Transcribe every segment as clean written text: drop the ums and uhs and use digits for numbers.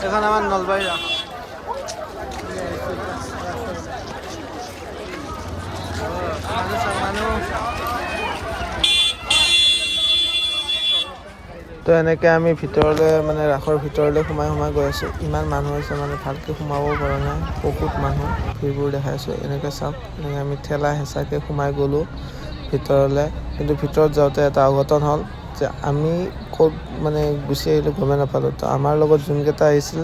এখন আমাৰ নলবাৰী তো এনেকৈ আমি ভিতৰলৈ মানে ৰাসৰ ভিতৰলৈ সোমাই গৈ আছোঁ। ইমান মানুহ আছে মানে ভালকৈ সোমাব পৰা নাই, বহুত মানুহ ভিৰবোৰ দেখাইছোঁ। এনেকৈ চাওক, এনেকৈ আমি ঠেলা হেঁচাকৈ সোমাই গ'লোঁ ভিতৰলৈ। কিন্তু ভিতৰত যাওঁতে এটা অঘটন হ'ল যে আমি ক'ত মানে গুচি আহিলোঁ গমেই নাপালোঁ। তো আমাৰ লগত যোনকেইটা আহিছিল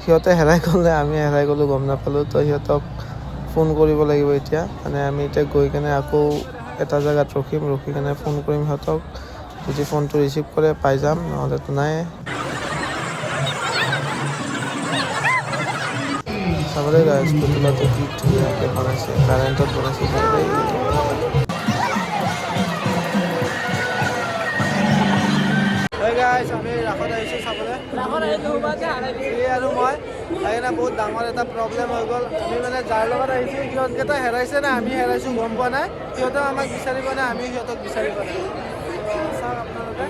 সিহঁতে হেৰাই গ'লে, আমি হেৰাই গ'লোঁ গম নাপালোঁ। তো সিহঁতক ফোন কৰিব লাগিব এতিয়া। মানে আমি এতিয়া গৈ কেনে আকৌ এটা জেগাত ৰখি কেনে ফোন কৰিম সিহঁতক। যদি ফোনটো ৰিচিভ কৰে পাই যাম, নহ'লেতো নাই। চাবলৈ গাইজ পুতলাটো কি ধুনীয়াকৈ বনাইছে, কাৰেণ্টত বনাইছে চাবলৈ। আমি ৰাসত আহিছোঁ চাবলৈ। আৰু মই সেইকাৰণে বহুত ডাঙৰ এটা প্ৰব্লেম হৈ গ'ল। আমি মানে যাৰ লগত আহিছোঁ সিহঁতকেইটা হেৰাইছে নে আমি হেৰাইছোঁ গম পোৱা নাই। সিহঁতেও আমাক বিচাৰি পোৱা নাই, আমি সিহঁতক বিচাৰি পোৱা নাই। চাওক আপোনালোকে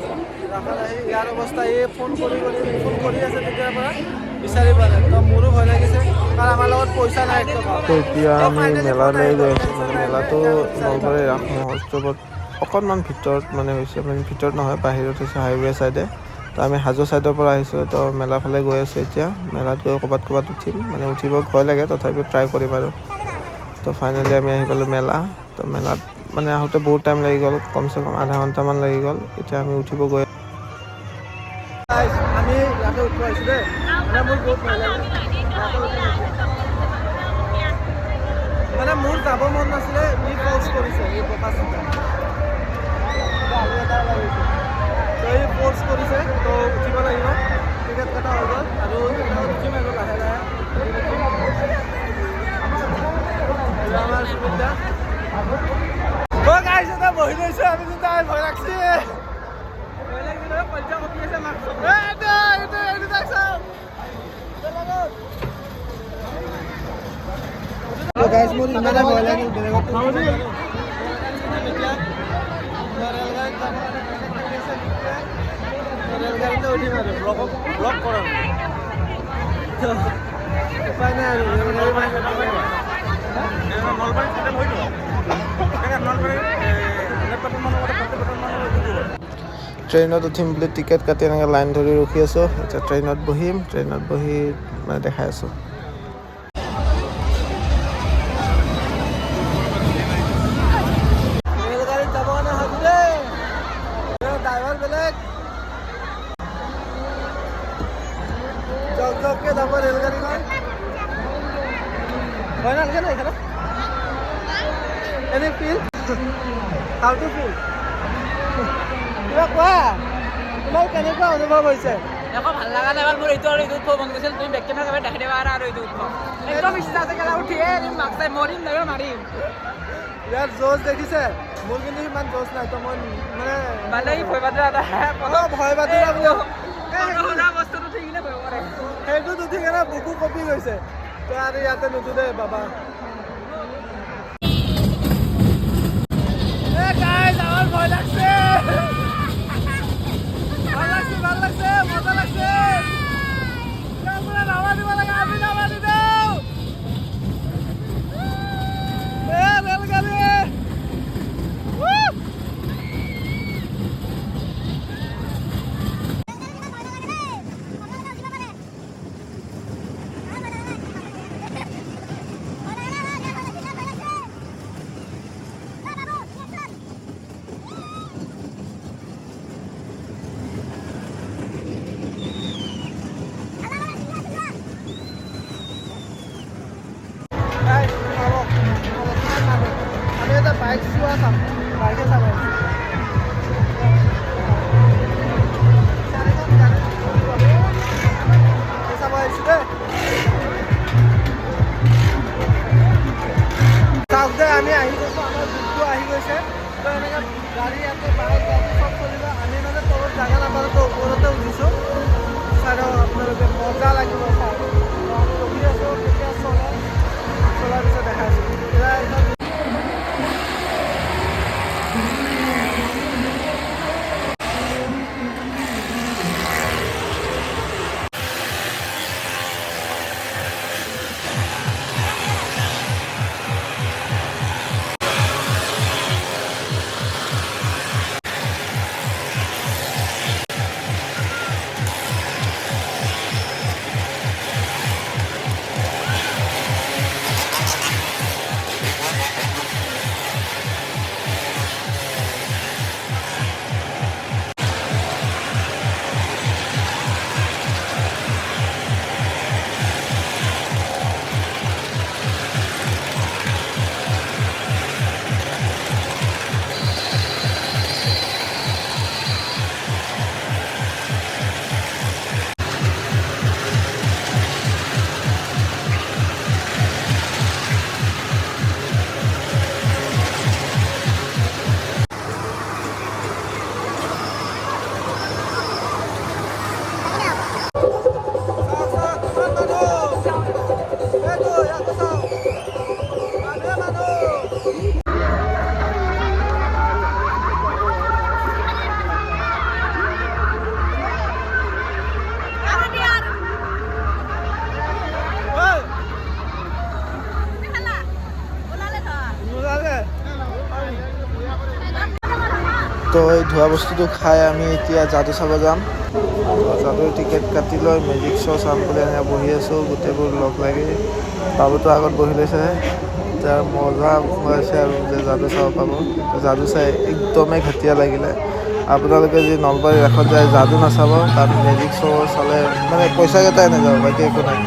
ৰাসত আহি ইয়াৰ অৱস্থা। এই ফোন কৰি আছে তেতিয়াৰ পৰা, বিচাৰি পোৱা নাই। তো মোৰো ভয় লাগিছে, কাৰণ আমাৰ লগত পইচা নাই। এতিয়া আমি মেলালৈ গৈ আছোঁ। মানে মেলাটো নলবাৰী ৰাস মহোৎসৱত অকণমান ভিতৰত মানে হৈছে, মানে ভিতৰত নহয় বাহিৰত হৈছে, হাইৱে ছাইডে। তো আমি হাজো ছাইডৰ পৰা আহিছোঁ, তো মেলা ফালে গৈ আছোঁ এতিয়া। মেলাত গৈ ক'ৰবাত উঠিম, মানে উঠিব ভয় লাগে, তথাপিও ট্ৰাই কৰিম আৰু। তো ফাইনেলি আমি আহি পালোঁ মেলা। তো মেলাত মানে আহোঁতে বহুত টাইম লাগি গ'ল, কমচে কম আধা ঘণ্টামান লাগি গ'ল। এতিয়া আমি উঠিব গৈ আমি ইয়াতে উঠিব আহিছোঁ দেই। মানে মোৰ বহুত ভয় লাগে, মানে মোৰ যাব মন নাছিলে, ই ফ'ৰ্চ কৰিছে, এই বকা চোকা আলু এটা লাগিছে। তো এই ফ'ৰ্চ কৰিছে, তো উঠিব লাগিব। টিকেট কটা হৈ গ'ল আৰু উঠিম আৰু লাহে লাহে আমাৰ সুবিধা। গাইছ এটা বহি লৈছোঁ আমি, কিন্তু আমি ভয় লাগছে। গাইজ মোৰ ইমানে ভয় লাগিল, বেলেগত ৰেলগাড়ীতে উঠিম আৰু ব্লক কৰা উপায় নাই আৰু। ট্ৰেইনত উঠিম বুলি টিকেট কাটি এনেকৈ লাইন ধৰি ৰখি আছোঁ। এতিয়া ট্ৰেইনত বহিম, ট্ৰেইনত বহি মানে দেখাই আছোঁ। ৰেলগাড়ীত যাব কাৰণে সাজু দেই, ড্ৰাইভাৰ বেলেগ জককে যাব ৰেলগাড়ীখন। ভয় নালাগে ন এইখানে? এনে ফিল হাউ টু ফিল কিবা কোৱা, তোমাৰ কেনেকুৱা অনুভৱ হৈছে? একো ভাল লগা নাই। মোৰ এইটো আৰু এইটো উঠব মন গৈছিল। তুমি বেগ কেমেৰা কামে দেখাই দিবা আৰু এইটো উঠব একদম ইচ্ছা আছে। কেলা উঠিয়ে মাক চাই মৰিম নাইবা মাৰিম। ইয়াৰ জোচ দেখিছে, মোৰ কিন্তু ইমান জোচ নাই। তো মই মানে ভয় বাদৰা ভয় বাদৰা বস্তুটো ঠিক নে ভয় কৰে, সেইটোত উঠি কেনে বুকু কঁপি গৈছে। তো আৰু ইয়াতে নুঠো দেই বাবা। আমার ভয় লাগছে, ভাল লাগছে, মজা লাগছে। নামা দিব লাগে, আমি নামা দি দেও রেলগাড়ি। তো এই ধোৱা বস্তুটো খাই আমি এতিয়া যাদু চাব যাম। যাদুৰ টিকেট কাটি লৈ মেজিক শ্ব' চাম বুলি এনেকৈ বহি আছোঁ গোটেইবোৰ লগ লাগি। বাবুটো আগত বহি লৈছে, তাৰ মজা হৈছে আৰু যে যাদু চাব পাব। যাদু চাই একদমেই ঘাটিয়া লাগিলে। আপোনালোকে যদি নলবাৰীৰ ৰাসত যায় যাদু নাচাব, তাত মেজিক শ্ব' চালে মানে পইচাকেইটাই নাযাব, বাকী একো নাই।